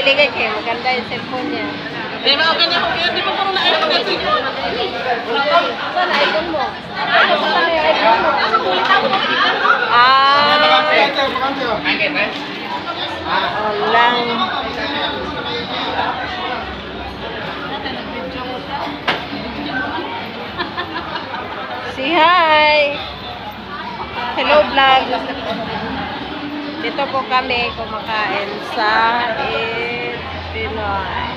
liligay kayo. Maganda yung cellphone niya. Eh, mga ganyan ko yan. Di ba parang na-iPhone yung cellphone? Saan na iPhone mo? Saan na yung iPhone mo? Lang. Say hi. Hello vlog. Dito po kami kumakain sa Pinoy.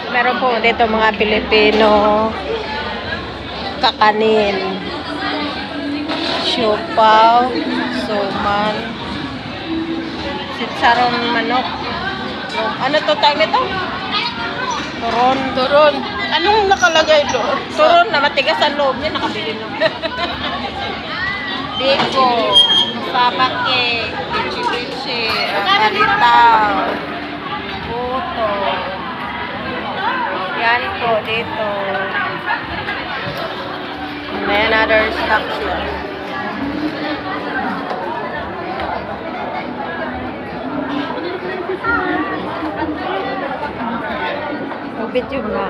Meron po dito mga Pilipino kakanin. Siopaw, suman, sitsaron manok. Ano to tawag nito? Turon. Turon. Anong nakalagay doon? Turon na matigas ang loob niya, nakabili na. Biko, sabake, bichi-bichi, kalitaw, puto. Yan po dito. May another stocks lang. Video na.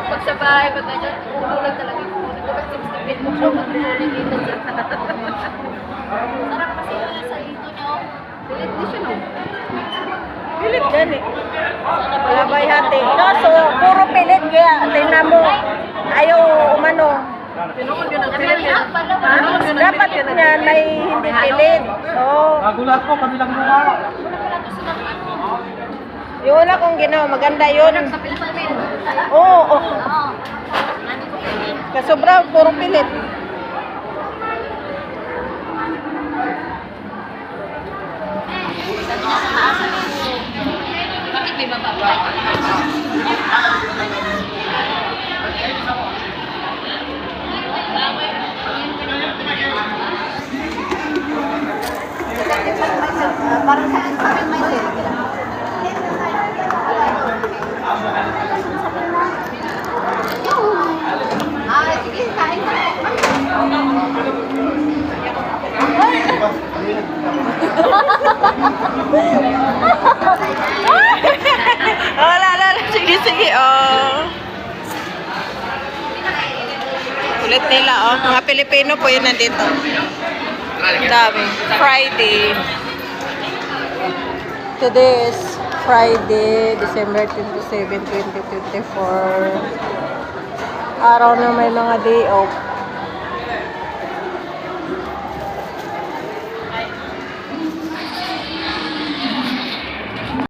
Pag sa bahay, pag ganyan, tulog talaga yung puno. Kapag simstipin mo siya, mag-rolling dito siya. Sarap kasi yung sa ito niyo. Pilit din siya, no? Pilit gani. Malabay hati. Kaso, puro pilit kaya. Tingnan mo. Ayaw umano. Pinuod yun ang Kasi pilit. nga, pala ba? Dapat yan may hindi pilit. Oo. Nagulat ko, kabilang mukha. Yung una kong ginawa, maganda yun. Sa Pilipin. Oo. Oh, Oo. Nani ko pilit. kasobra, puro pilit. Sabi niya sa taas, bakit may baba? Parang sa akin may sige, kain na. Wala. Sige. Oh. Kulit nila, oh. Mga Pilipino po yun nandito. Dami. Friday. Today is Friday, December 27, 2024. Araw na may mga day off.